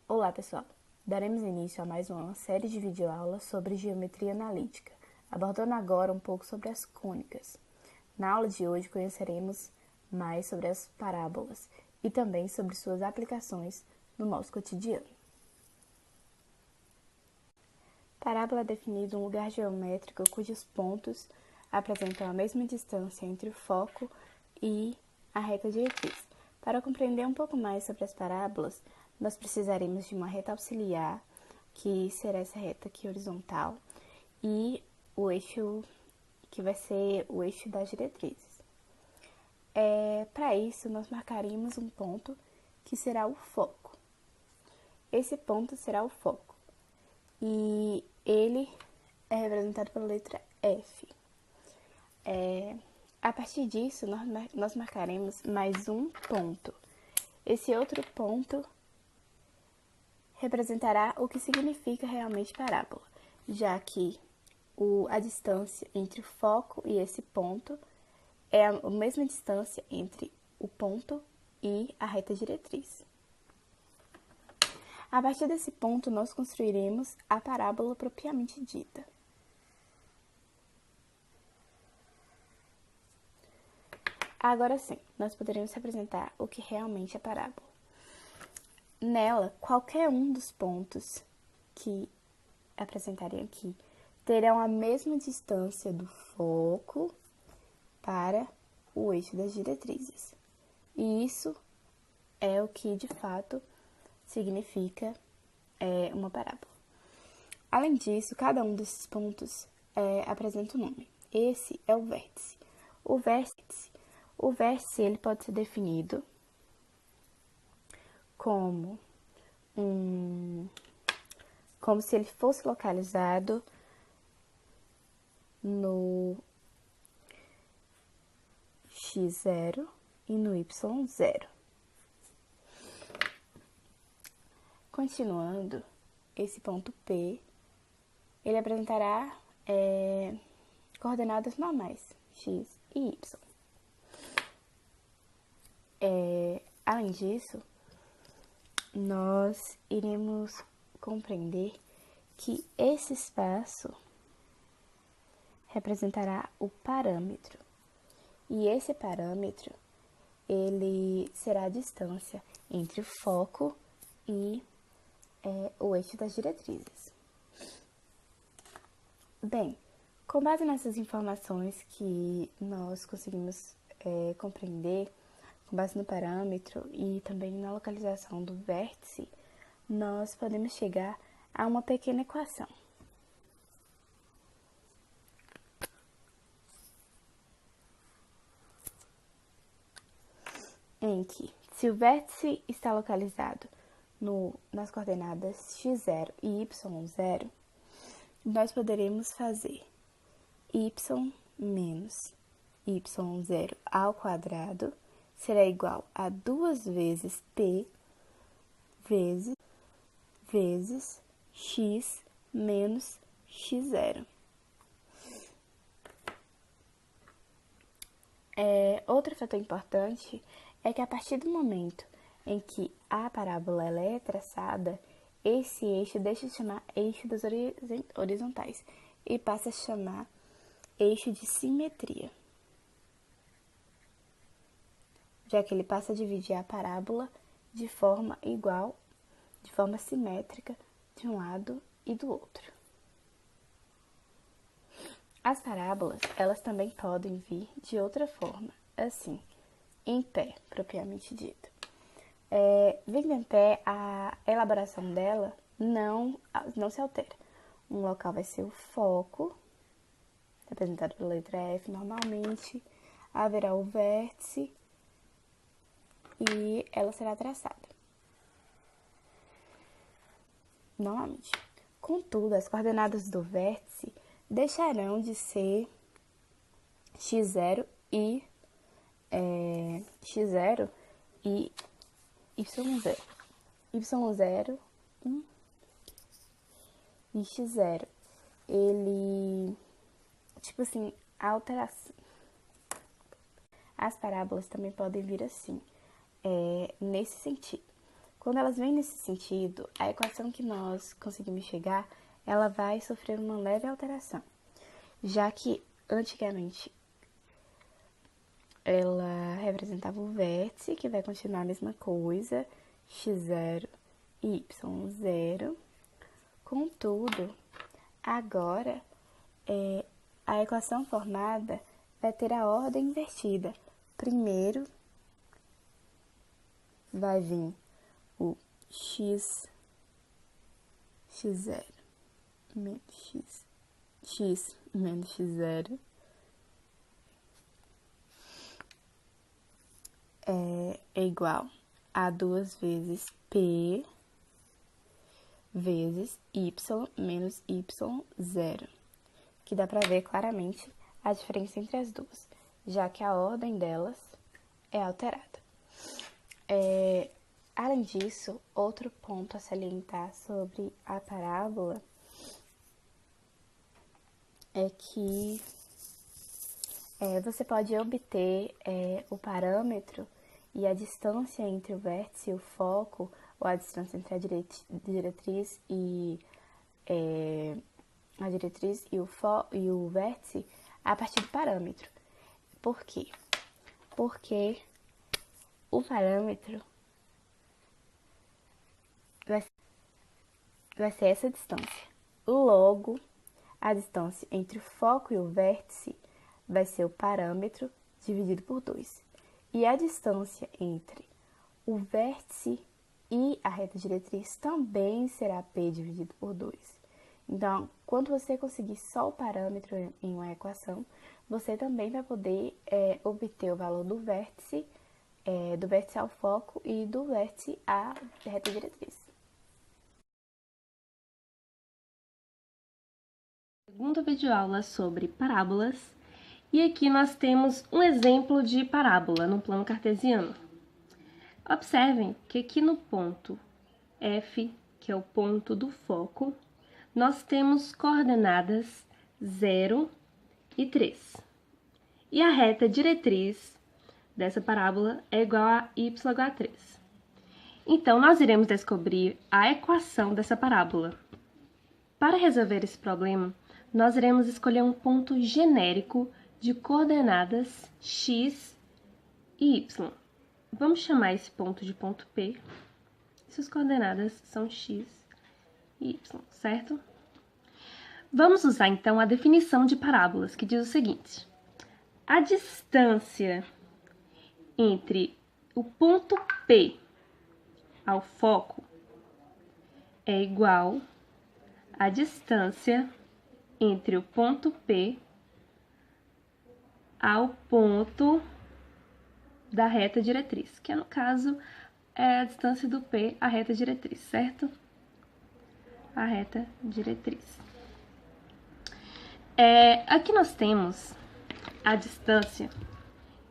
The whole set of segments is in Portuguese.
Olá, pessoal! Daremos início a mais uma série de videoaulas sobre geometria analítica, abordando agora um pouco sobre as cônicas. Na aula de hoje conheceremos mais sobre as parábolas e também sobre suas aplicações no nosso cotidiano. Parábola é definido um lugar geométrico cujos pontos apresentam a mesma distância entre o foco e a reta diretriz. Para compreender um pouco mais sobre as parábolas, nós precisaremos de uma reta auxiliar, que será essa reta aqui horizontal, e o eixo, que vai ser o eixo das diretrizes. Para isso, nós marcaremos um ponto que será o foco. Esse ponto será o foco, e ele é representado pela letra F. A partir disso, nós marcaremos mais um ponto. Esse outro ponto representará o que significa realmente parábola, já que a distância entre o foco e esse ponto é a mesma distância entre o ponto e a reta diretriz. A partir desse ponto, nós construiremos a parábola propriamente dita. Agora sim, nós poderemos representar o que realmente é parábola. Nela, qualquer um dos pontos que apresentarem aqui terão a mesma distância do foco para o eixo das diretrizes. E isso é o que, de fato, significa uma parábola. Além disso, cada um desses pontos apresenta um nome. Esse é o vértice. O vértice ele pode ser definido como se ele fosse localizado no x0 e no y0. Continuando, esse ponto P, ele apresentará coordenadas normais, x e y. Além disso, nós iremos compreender que esse espaço representará o parâmetro. E esse parâmetro, ele será a distância entre o foco e o eixo das diretrizes. Bem, com base nessas informações que nós conseguimos compreender, com base no parâmetro e também na localização do vértice, nós podemos chegar a uma pequena equação. Em que, se o vértice está localizado nas coordenadas x0 e y0, nós poderemos fazer y menos y0 ao quadrado será igual a 2 vezes p vezes x menos x0. Outro fator importante é que a partir do momento em que a parábola ela é traçada, esse eixo deixa de chamar eixo das horizontais e passa a chamar eixo de simetria, já que ele passa a dividir a parábola de forma igual, de forma simétrica, de um lado e do outro. As parábolas, elas também podem vir de outra forma, assim, em pé, propriamente dito. Vindo em pé, a elaboração dela não se altera. Um local vai ser o foco, representado pela letra F normalmente, haverá o vértice e ela será traçada normalmente. Contudo, as coordenadas do vértice deixarão de ser x0 e y0 y0 e x0. Ele, tipo assim, a alteração. As parábolas também podem vir assim, nesse sentido. Quando elas vêm nesse sentido, a equação que nós conseguimos chegar, ela vai sofrer uma leve alteração, já que antigamente ela representava o vértice, que vai continuar a mesma coisa, x0 e y0. Contudo, agora a equação formada vai ter a ordem invertida. Primeiro vai vir o x0 menos x menos x0 é igual a 2 vezes p vezes y menos y0, que dá para ver claramente a diferença entre as duas, já que a ordem delas é alterada. Além disso, outro ponto a salientar sobre a parábola é que você pode obter o parâmetro e a distância entre o vértice e o foco, ou a distância entre a diretriz e o vértice, a partir do parâmetro. Por quê? Porque o parâmetro vai ser essa distância. Logo, a distância entre o foco e o vértice vai ser o parâmetro dividido por 2. E a distância entre o vértice e a reta diretriz também será P dividido por 2. Então, quando você conseguir só o parâmetro em uma equação, você também vai poder obter o valor do vértice ao foco e do vértice à reta diretriz. Segunda videoaula sobre parábolas, e aqui nós temos um exemplo de parábola no plano cartesiano. Observem que aqui no ponto F, que é o ponto do foco, nós temos coordenadas 0 e 3. E a reta diretriz dessa parábola é igual a y igual a 3. Então, nós iremos descobrir a equação dessa parábola. Para resolver esse problema, nós iremos escolher um ponto genérico de coordenadas x e y. Vamos chamar esse ponto de ponto P. Suas coordenadas são x e y, certo? Vamos usar, então, a definição de parábolas, que diz o seguinte. A distância entre o ponto P ao foco é igual à distância entre o ponto P ao ponto da reta diretriz, que no caso é a distância do P à reta diretriz, certo? A reta diretriz. Aqui nós temos a distância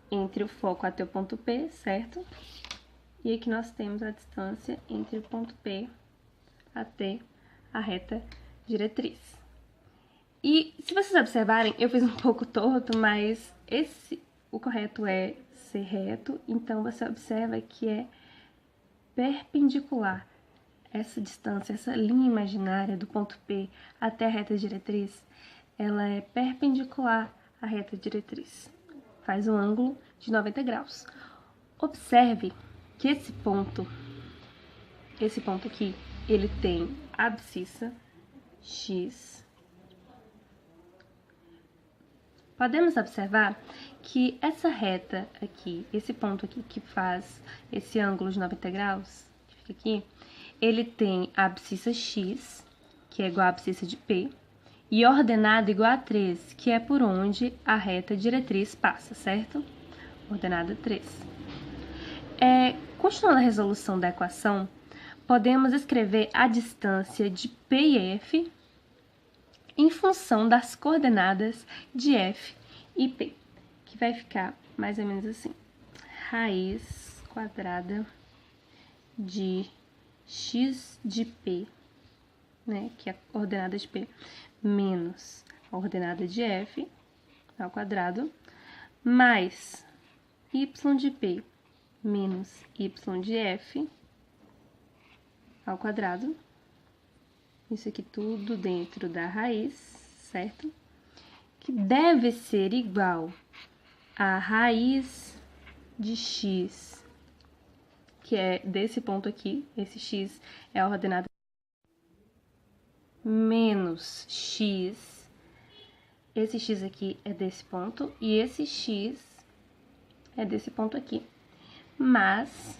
entre o foco até o ponto P, certo? E aqui nós temos a distância entre o ponto P até a reta diretriz. E se vocês observarem, eu fiz um pouco torto, mas o correto é ser reto, então você observa que é perpendicular essa distância, essa linha imaginária do ponto P até a reta diretriz, ela é perpendicular à reta diretriz. Faz um ângulo de 90 graus. Observe que esse ponto aqui, ele tem abscissa x. Podemos observar que essa reta aqui, esse ponto aqui que faz esse ângulo de 90 graus, que fica aqui, ele tem a abscissa x, que é igual à abscissa de P, e ordenada igual a 3, que é por onde a reta diretriz passa, certo? Ordenada 3. Continuando a resolução da equação, podemos escrever a distância de P e F em função das coordenadas de F e P, que vai ficar mais ou menos assim. Raiz quadrada de x de P, né, que é a coordenada de P, menos a ordenada de F ao quadrado, mais y de P menos y de F ao quadrado. Isso aqui tudo dentro da raiz, certo? Que deve ser igual a raiz de x, que é desse ponto aqui, esse x é a ordenada, menos x, esse x aqui é desse ponto, e esse x é desse ponto aqui, mais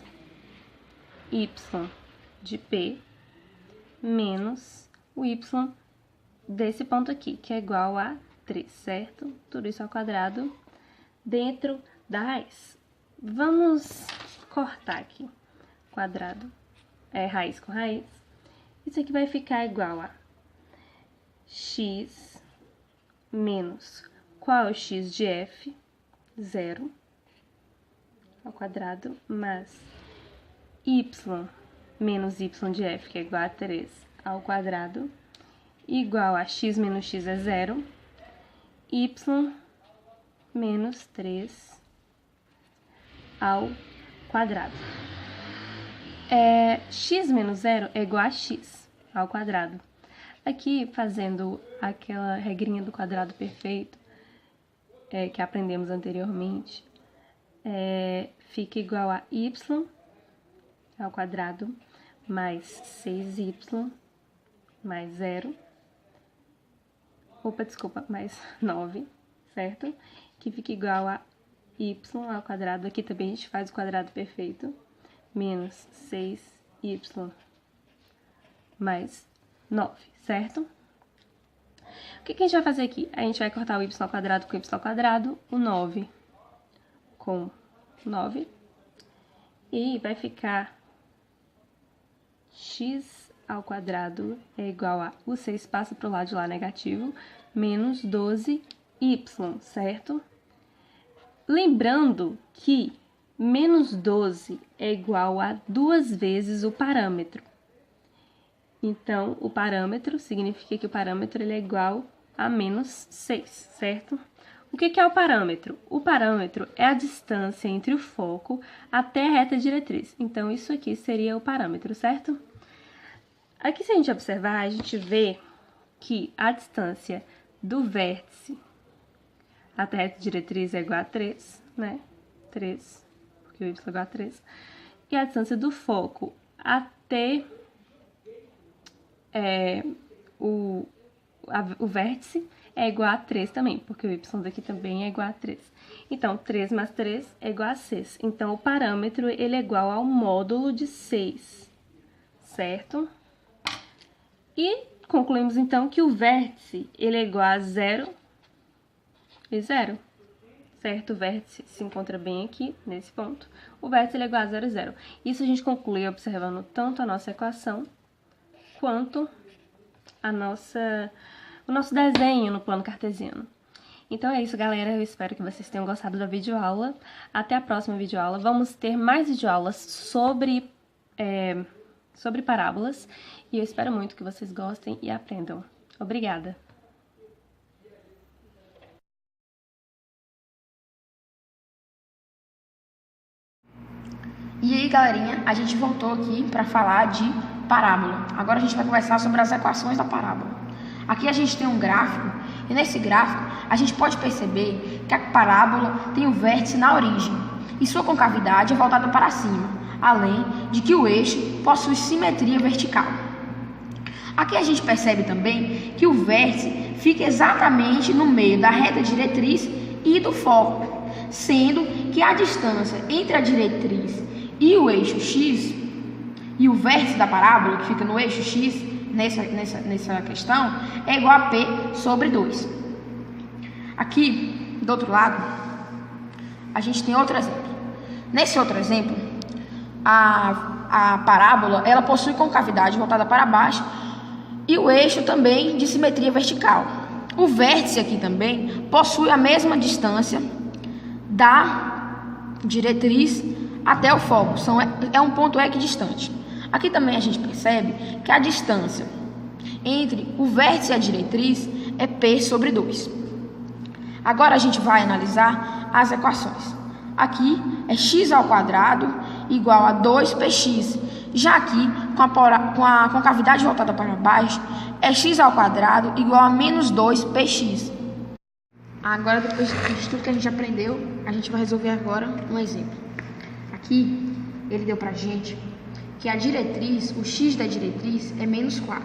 y de p menos o y desse ponto aqui, que é igual a 3, certo? Tudo isso ao quadrado dentro da raiz. Vamos cortar aqui, quadrado, raiz com raiz. Isso aqui vai ficar igual a x menos, qual é o x de f? 0 ao quadrado, mais y menos y de f, que é igual a 3 ao quadrado, igual a x menos x é 0, y menos 3 ao quadrado. X menos 0 é igual a x ao quadrado. Aqui, fazendo aquela regrinha do quadrado perfeito, que aprendemos anteriormente, fica igual a y ao quadrado mais 6y mais 0, mais 9, certo? Que fica igual a y ao quadrado, aqui também a gente faz o quadrado perfeito, menos 6y mais 9, certo? O que a gente vai fazer aqui? A gente vai cortar o y ao quadrado com y ao quadrado, o 9 com 9, e vai ficar x ao quadrado é igual a, o 6 passa para o lado de lá negativo, menos 12y, certo? Lembrando que menos 12 é igual a 2 vezes o parâmetro. Então, o parâmetro significa que o parâmetro ele é igual a menos 6, certo? O que é o parâmetro? O parâmetro é a distância entre o foco até a reta diretriz. Então, isso aqui seria o parâmetro, certo? Aqui, se a gente observar, a gente vê que a distância do vértice até a reta diretriz é igual a 3, né? 3, porque o y é igual a 3. E a distância do foco até o vértice é igual a 3 também, porque o y daqui também é igual a 3. Então, 3 mais 3 é igual a 6. Então, o parâmetro ele é igual ao módulo de 6, certo? E concluímos, então, que o vértice ele é igual a 0 e 0, certo? O vértice se encontra bem aqui, nesse ponto. O vértice ele é igual a 0 e 0. Isso a gente conclui observando tanto a nossa equação, quanto o nosso desenho no plano cartesiano. Então é isso, galera. Eu espero que vocês tenham gostado da videoaula. Até a próxima videoaula. Vamos ter mais videoaulas sobre parábolas. E eu espero muito que vocês gostem e aprendam. Obrigada! E aí, galerinha, a gente voltou aqui para falar de parábola. Agora a gente vai conversar sobre as equações da parábola. Aqui a gente tem um gráfico, e nesse gráfico a gente pode perceber que a parábola tem o vértice na origem, e sua concavidade é voltada para cima, além de que o eixo possui simetria vertical. Aqui a gente percebe também que o vértice fica exatamente no meio da reta diretriz e do foco, sendo que a distância entre a diretriz e o eixo x, e o vértice da parábola, que fica no eixo x, nessa questão, é igual a P sobre 2. Aqui, do outro lado, a gente tem outro exemplo. Nesse outro exemplo, a parábola, ela possui concavidade voltada para baixo e o eixo também de simetria vertical. O vértice aqui também possui a mesma distância da diretriz até o foco, é um ponto equidistante. Aqui também a gente percebe que a distância entre o vértice e a diretriz é P sobre 2. Agora a gente vai analisar as equações. Aqui é x ao quadrado igual a 2px Já aqui, com a concavidade voltada para baixo, é x² igual a menos 2px. Agora, depois de tudo que a gente aprendeu, a gente vai resolver agora um exemplo. Aqui, ele deu pra gente que a diretriz, o x da diretriz é menos 4.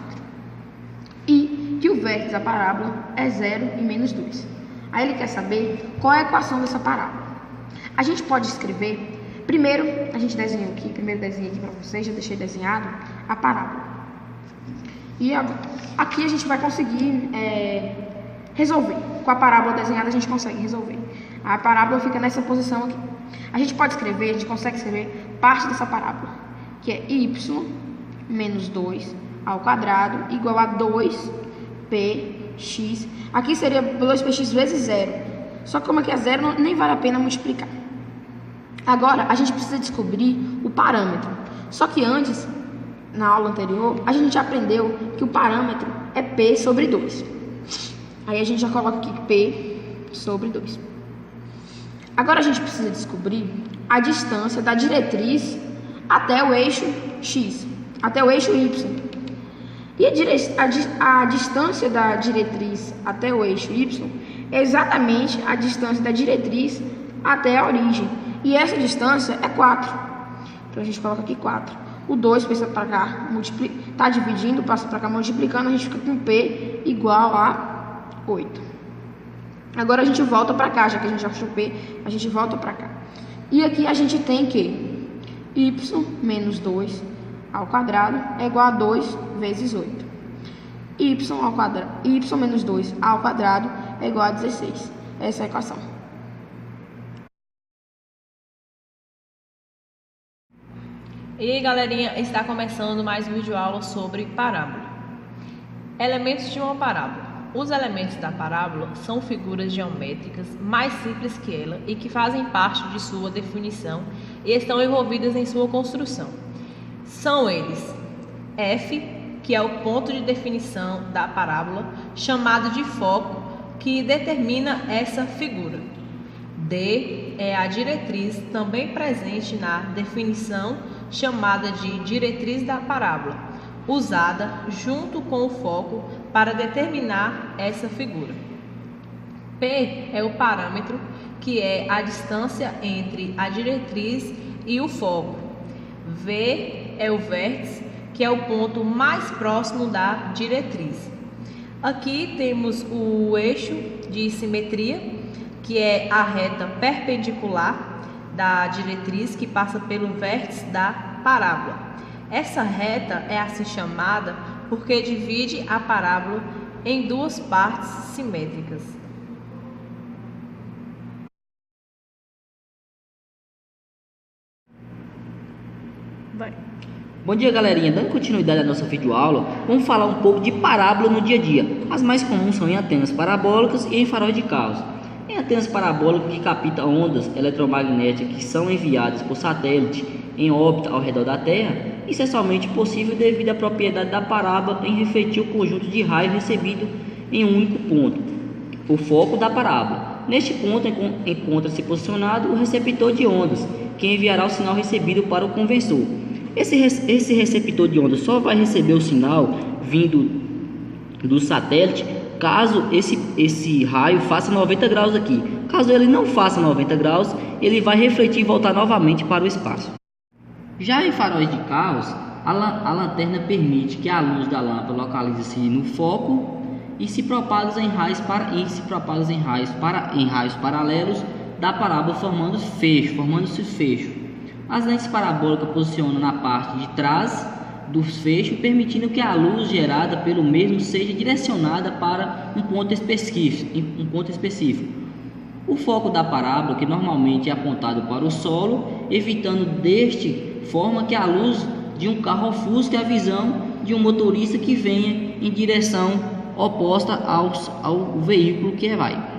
E que o vértice da parábola é 0 e menos 2. Aí ele quer saber qual é a equação dessa parábola. A gente pode escrever... Primeiro, a gente desenhou aqui, desenhei aqui para vocês, já deixei desenhado a parábola. E aqui a gente vai conseguir resolver. Com a parábola desenhada a gente consegue resolver. A parábola fica nessa posição aqui. A gente pode escrever, a gente consegue escrever parte dessa parábola, que é y menos 2 ao quadrado igual a 2px. Aqui seria 2px vezes 0. Só que como aqui é 0, nem vale a pena multiplicar. Agora, a gente precisa descobrir o parâmetro. Só que antes, na aula anterior, a gente já aprendeu que o parâmetro é p sobre 2. Aí a gente já coloca aqui p sobre 2. Agora a gente precisa descobrir a distância da diretriz até o eixo x, até o eixo y. E a distância da diretriz até o eixo y é exatamente a distância da diretriz até a origem. E essa distância é 4. Então a gente coloca aqui 4. O 2 passa para cá, está dividindo, passa para cá multiplicando, a gente fica com P igual a 8. Agora a gente volta para cá, já que a gente achou P, a gente volta para cá. E aqui a gente tem que y menos 2 ao quadrado é igual a 2 vezes 8. Y menos 2 ao quadrado é igual a 16. Essa é a equação. E aí, galerinha, está começando mais um vídeo aula sobre parábola. Elementos de uma parábola. Os elementos da parábola são figuras geométricas mais simples que ela e que fazem parte de sua definição e estão envolvidas em sua construção. São eles: F, que é o ponto de definição da parábola, chamado de foco, que determina essa figura. D é a diretriz, também presente na definição, chamada de diretriz da parábola, usada junto com o foco para determinar essa figura. P é o parâmetro, que é a distância entre a diretriz e o foco. V é o vértice, que é o ponto mais próximo da diretriz. Aqui temos o eixo de simetria, que é a reta perpendicular da diretriz que passa pelo vértice da parábola. Essa reta é assim chamada porque divide a parábola em duas partes simétricas. Bom dia, galerinha. Dando continuidade à nossa videoaula, vamos falar um pouco de parábola no dia a dia. As mais comuns são em antenas parabólicas e em faróis de carros. Em antenas parabólicas que captam ondas eletromagnéticas que são enviadas por satélite em órbita ao redor da Terra, isso é somente possível devido à propriedade da parábola em refletir o conjunto de raios recebido em um único ponto, o foco da parábola. Neste ponto encontra-se posicionado o receptor de ondas, que enviará o sinal recebido para o conversor. Esse receptor de ondas só vai receber o sinal vindo do satélite caso esse raio faça 90 graus aqui. Caso ele não faça 90 graus, ele vai refletir e voltar novamente para o espaço. Já em faróis de carros, a lanterna permite que a luz da lâmpada localize-se no foco e se propague em raios paralelos da parábola, formando-se fecho. As lentes parabólicas posicionam na parte de trás dos fechos, permitindo que a luz gerada pelo mesmo seja direcionada para um ponto específico. O foco da parábola, que normalmente é apontado para o solo, evitando deste forma que a luz de um carro ofusque a visão de um motorista que venha em direção oposta ao veículo que vai.